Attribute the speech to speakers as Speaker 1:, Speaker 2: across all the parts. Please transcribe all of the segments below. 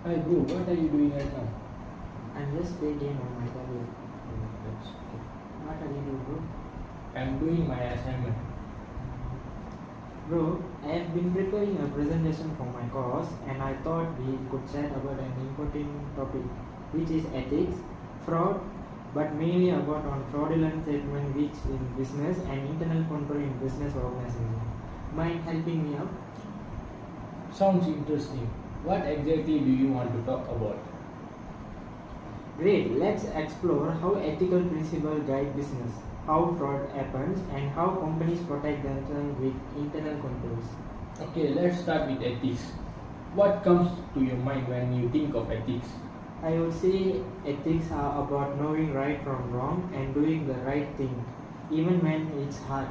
Speaker 1: Hi bro, what are you doing right now?
Speaker 2: I'm just playing on my tablet.
Speaker 1: That's okay.
Speaker 2: What are you doing, bro?
Speaker 1: I'm doing my assignment.
Speaker 2: Bro, I have been preparing a presentation for my course and I thought we could chat about an important topic, which is ethics, fraud, but mainly about on fraudulent statement which in business and internal control in business organization. Mind helping me out?
Speaker 1: Sounds interesting. What exactly do you want to talk about?
Speaker 2: Great, let's explore how ethical principles guide business, how fraud happens, and how companies protect themselves with internal controls.
Speaker 1: Okay, let's start with ethics. What comes to your mind when you think of ethics?
Speaker 2: I would say ethics are about knowing right from wrong and doing the right thing, even when it's hard.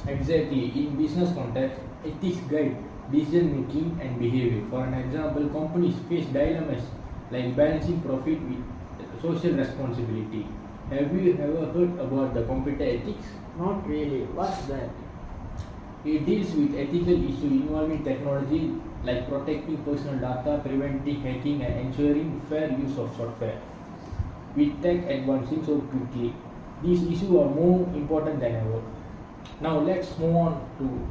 Speaker 1: Exactly, in business context, ethics guide decision making and behavior. For an example, companies face dilemmas like balancing profit with social responsibility. Have you ever heard about the computer ethics?
Speaker 2: Not really. What's that?
Speaker 1: It deals with ethical issues involving technology like protecting personal data, preventing hacking, and ensuring fair use of software. With tech advancing so quickly, these issues are more important than ever. Now let's move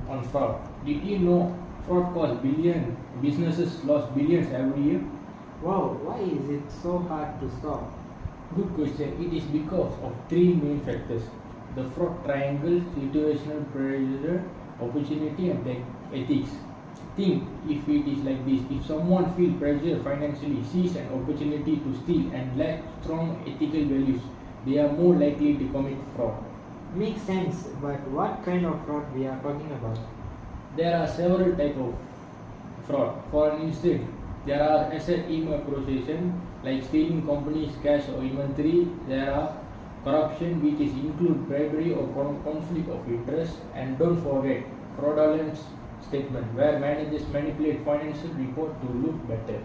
Speaker 1: on fraud. Did you know fraud costs billions? Businesses lost billions every year.
Speaker 2: Wow, why is it so hard to stop?
Speaker 1: Good question. It is because of three main factors: the fraud triangle, situational pressure, opportunity, and ethics. Think if it is like this: if someone feels pressure financially, sees an opportunity to steal, and lacks strong ethical values, they are more likely to commit fraud.
Speaker 2: Makes sense, but what kind of fraud we are talking about?
Speaker 1: There are several types of fraud. For instance, there are asset immobilization like stealing companies' cash or inventory. There are corruption, which is include bribery or conflict of interest, and don't forget fraudulent statement where managers manipulate financial report to look better.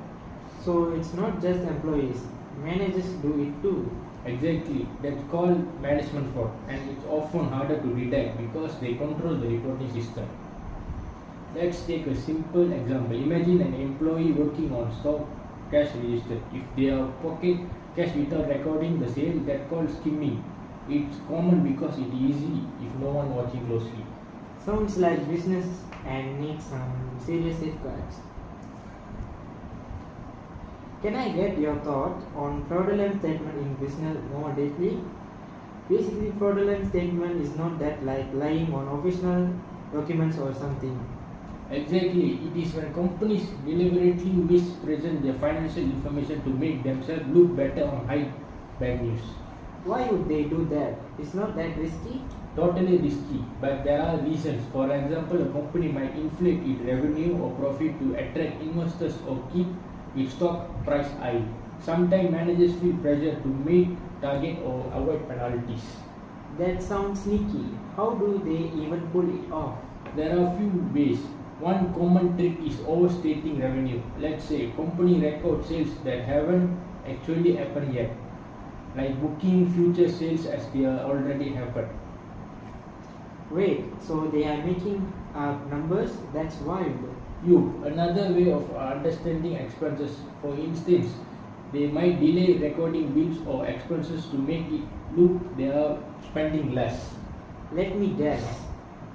Speaker 2: So it's not just employees, managers do it too.
Speaker 1: Exactly, that's called management fraud, and it's often harder to detect because they control the reporting system. Let's take a simple example. Imagine an employee working on stock cash register. If they are pocket cash without recording the sale, that's called skimming. It's common because it's easy if no one watching closely.
Speaker 2: Sounds like business and needs some serious safeguards. Can I get your thought on fraudulent statement in business more deeply? Basically, fraudulent statement is not that like lying on official documents or something.
Speaker 1: Exactly, it is when companies deliberately mispresent their financial information to make themselves look better on high bad news.
Speaker 2: Why would they do that? It's not that risky.
Speaker 1: Totally risky, but there are reasons. For example, a company might inflate its revenue or profit to attract investors or keep its stock price high. Sometimes managers feel pressure to meet target or avoid penalties.
Speaker 2: That sounds sneaky. How do they even pull it off?
Speaker 1: There are few ways. One common trick is overstating revenue. Let's say company record sales that haven't actually happened yet, like booking future sales as they are already happened.
Speaker 2: Wait, so they are making up numbers? That's wild.
Speaker 1: Another way of understanding expenses. For instance, they might delay recording bills or expenses to make it look they are spending less.
Speaker 2: Let me guess.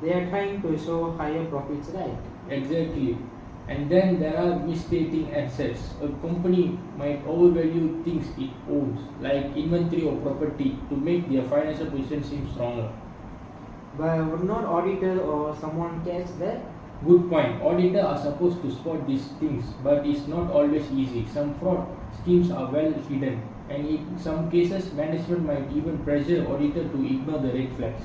Speaker 2: They are trying to show higher profits, right?
Speaker 1: Exactly. And then there are misstating assets. A company might overvalue things it owns, like inventory or property, to make their financial position seem stronger.
Speaker 2: But would not auditor or someone catch that?
Speaker 1: Good point. Auditors are supposed to spot these things, but it's not always easy. Some fraud schemes are well hidden, and in some cases, management might even pressure auditor to ignore the red flags.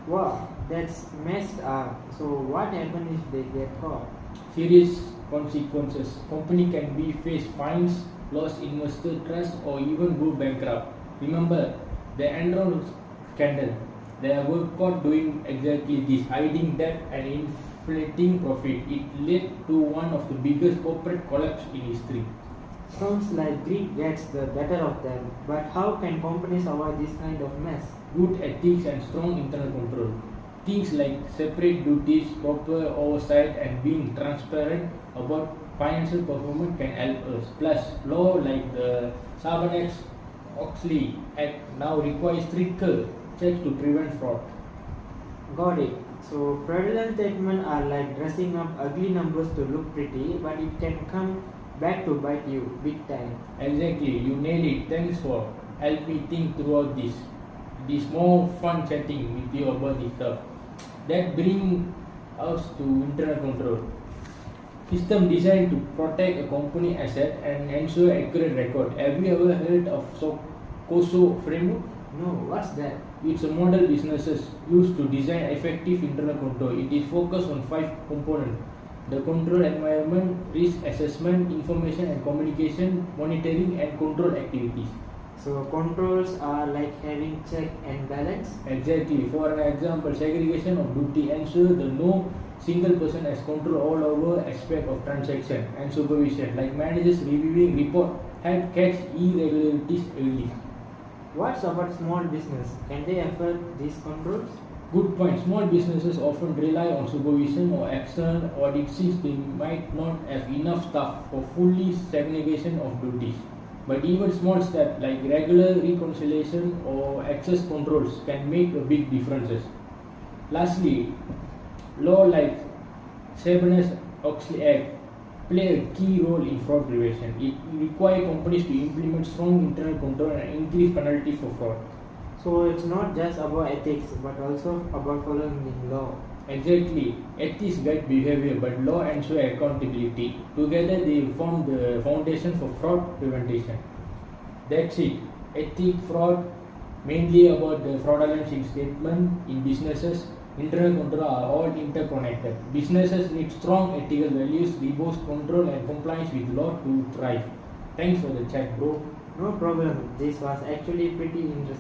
Speaker 2: Wow, that's messed up. So what happens if they get caught?
Speaker 1: Serious consequences. Company can be face fines, lost investor trust, or even go bankrupt. Remember the Enron scandal. They were caught doing exactly this, hiding debt and inflating profit. It led to one of the biggest corporate collapse in history.
Speaker 2: Sounds like greed gets the better of them, but how can companies avoid this kind of mess?
Speaker 1: Good ethics and strong internal control. Things like separate duties, proper oversight, and being transparent about financial performance can help us. Plus, law like the Sarbanes-Oxley Act now requires stricter checks to prevent fraud.
Speaker 2: Got it. So fraudulent statements are like dressing up ugly numbers to look pretty, but it can come back to bite you big time.
Speaker 1: Exactly, you nailed it. Thanks for help me think throughout this. It is more fun chatting with you about this stuff. That brings us to internal control. System designed to protect a company asset and ensure accurate record. Have you ever heard of COSO framework?
Speaker 2: No, what's that?
Speaker 1: It's a model businesses use to design effective internal control. It is focused on 5 components: the control environment, risk assessment, information and communication, monitoring and control activities.
Speaker 2: So controls are like having check and balance.
Speaker 1: Exactly. For an example, segregation of duty ensure that no single person has control all over aspect of transaction, and supervision, like managers reviewing report, help catch irregularities early.
Speaker 2: What's about small business? Can they afford these controls?
Speaker 1: Good point. Small businesses often rely on supervision or external audit since they might not have enough staff for fully segregation of duties. But even small steps like regular reconciliation or access controls can make a big differences. Lastly, law like Sarbanes-Oxley Act play a key role in fraud prevention. It requires companies to implement strong internal control and increase penalty for fraud.
Speaker 2: So it's not just about ethics but also about following the law.
Speaker 1: Exactly. Ethics guide behavior, but law ensure accountability. Together, they form the foundation for fraud prevention. That's it. Ethic fraud, mainly about the fraudulent statement in businesses, internal control are all interconnected. Businesses need strong ethical values, robust control, and compliance with law to thrive. Thanks for the chat, bro.
Speaker 2: No problem. This was actually pretty interesting.